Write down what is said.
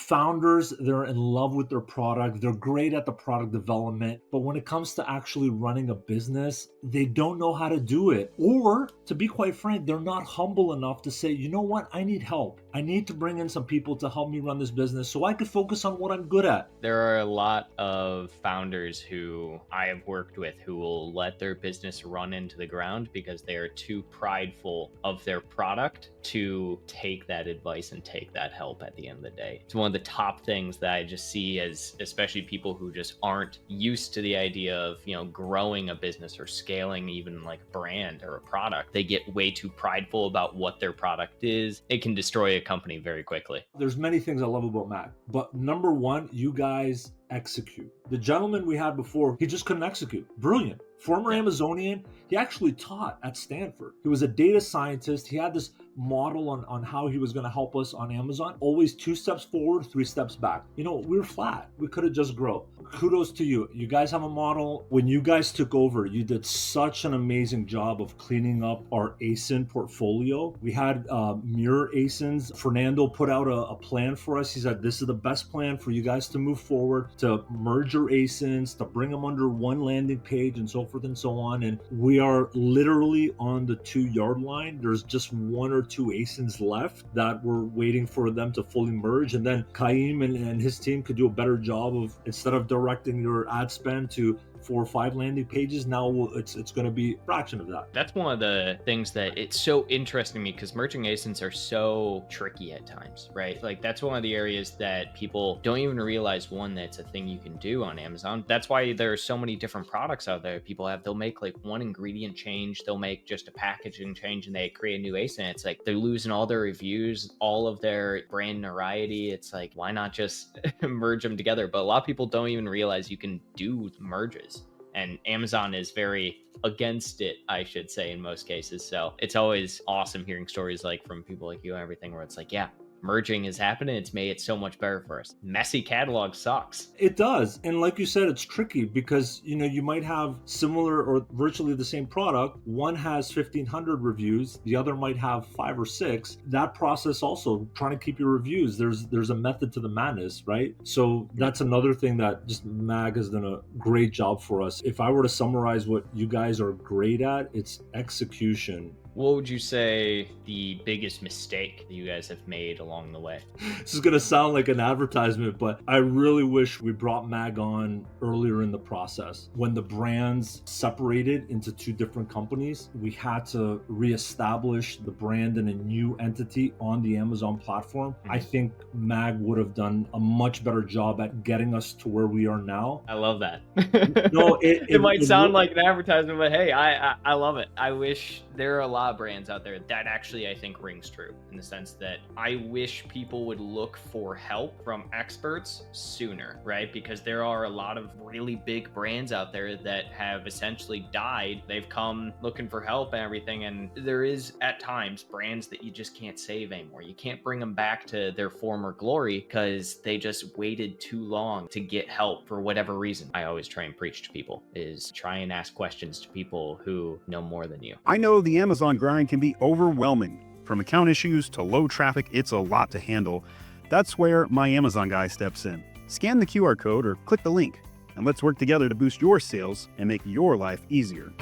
founders, they're in love with their product. They're great at the product development. But when it comes to actually running a business, they don't know how to do it. Or to be quite frank, they're not humble enough to say, you know what, I need help. I need to bring in some people to help me run this business so I could focus on what I'm good at. There are a lot of founders who I have worked with who will let their business run into the ground because they are too prideful of their product to take that advice and take that help at the end of the day. It's one of the top things that I just see as especially people who just aren't used to the idea of, growing a business or scaling even like a brand or a product. They get way too prideful about what their product is. It can destroy a company very quickly. There's many things I love about Mac, but number one, you guys execute. The gentleman we had before, he just couldn't execute. Brilliant. Former Amazonian, he actually taught at Stanford. He was a data scientist. He had this model on how he was going to help us on Amazon. Always 2 steps forward, 3 steps back. We were flat. We could have just grown. Kudos to you. You guys have a model. When you guys took over, you did such an amazing job of cleaning up our ASIN portfolio. We had mirror ASINs. Fernando put out a plan for us. He said, this is the best plan for you guys to move forward, to merge your ASINs, to bring them under one landing page and so forth and so on. And we are literally on the 2-yard line. There's just 1 or 2 ASINs left that we're waiting for them to fully merge. And then Kaim and his team could do a better job of, instead of directing your ad spend to 4 or 5 landing pages, now it's going to be a fraction of that. That's one of the things that it's so interesting to me because merging ASINs are so tricky at times, right? Like that's one of the areas that people don't even realize, one, that's a thing you can do on Amazon. That's why there are so many different products out there. They'll make like one ingredient change, they'll make just a packaging change, and they create a new ASIN. It's like they're losing all their reviews, all of their brand notoriety. It's like, why not just merge them together? But a lot of people don't even realize you can do merges. And Amazon is very against it, I should say, in most cases. So it's always awesome hearing stories like from people like you and everything where it's like, yeah, merging is happening. It's made it so much better for us. Messy catalog sucks. It does. And like you said, it's tricky because, you might have similar or virtually the same product. One has 1,500 reviews. The other might have 5 or 6. That process also, trying to keep your reviews, there's a method to the madness, right? So that's another thing that just Mag has done a great job for us. If I were to summarize what you guys are great at, it's execution. What would you say the biggest mistake that you guys have made along the way? This is going to sound like an advertisement, but I really wish we brought Mag on earlier in the process. When the brands separated into 2 different companies, we had to reestablish the brand in a new entity on the Amazon platform. I think Mag would have done a much better job at getting us to where we are now. I love that. No, it might sound like an advertisement, but hey, I love it. I wish there are a lot of brands out there that actually I think rings true in the sense that I wish people would look for help from experts sooner, right? Because there are a lot of really big brands out there that have essentially died. They've come looking for help and everything, and there is at times brands that you just can't save anymore. You can't bring them back to their former glory because they just waited too long to get help for whatever reason. I always try and preach to people is try and ask questions to people who know more than you. I know the Amazon grind can be overwhelming. From account issues to low traffic, it's a lot to handle. That's where my Amazon guy steps in. Scan the QR code or click the link, and let's work together to boost your sales and make your life easier.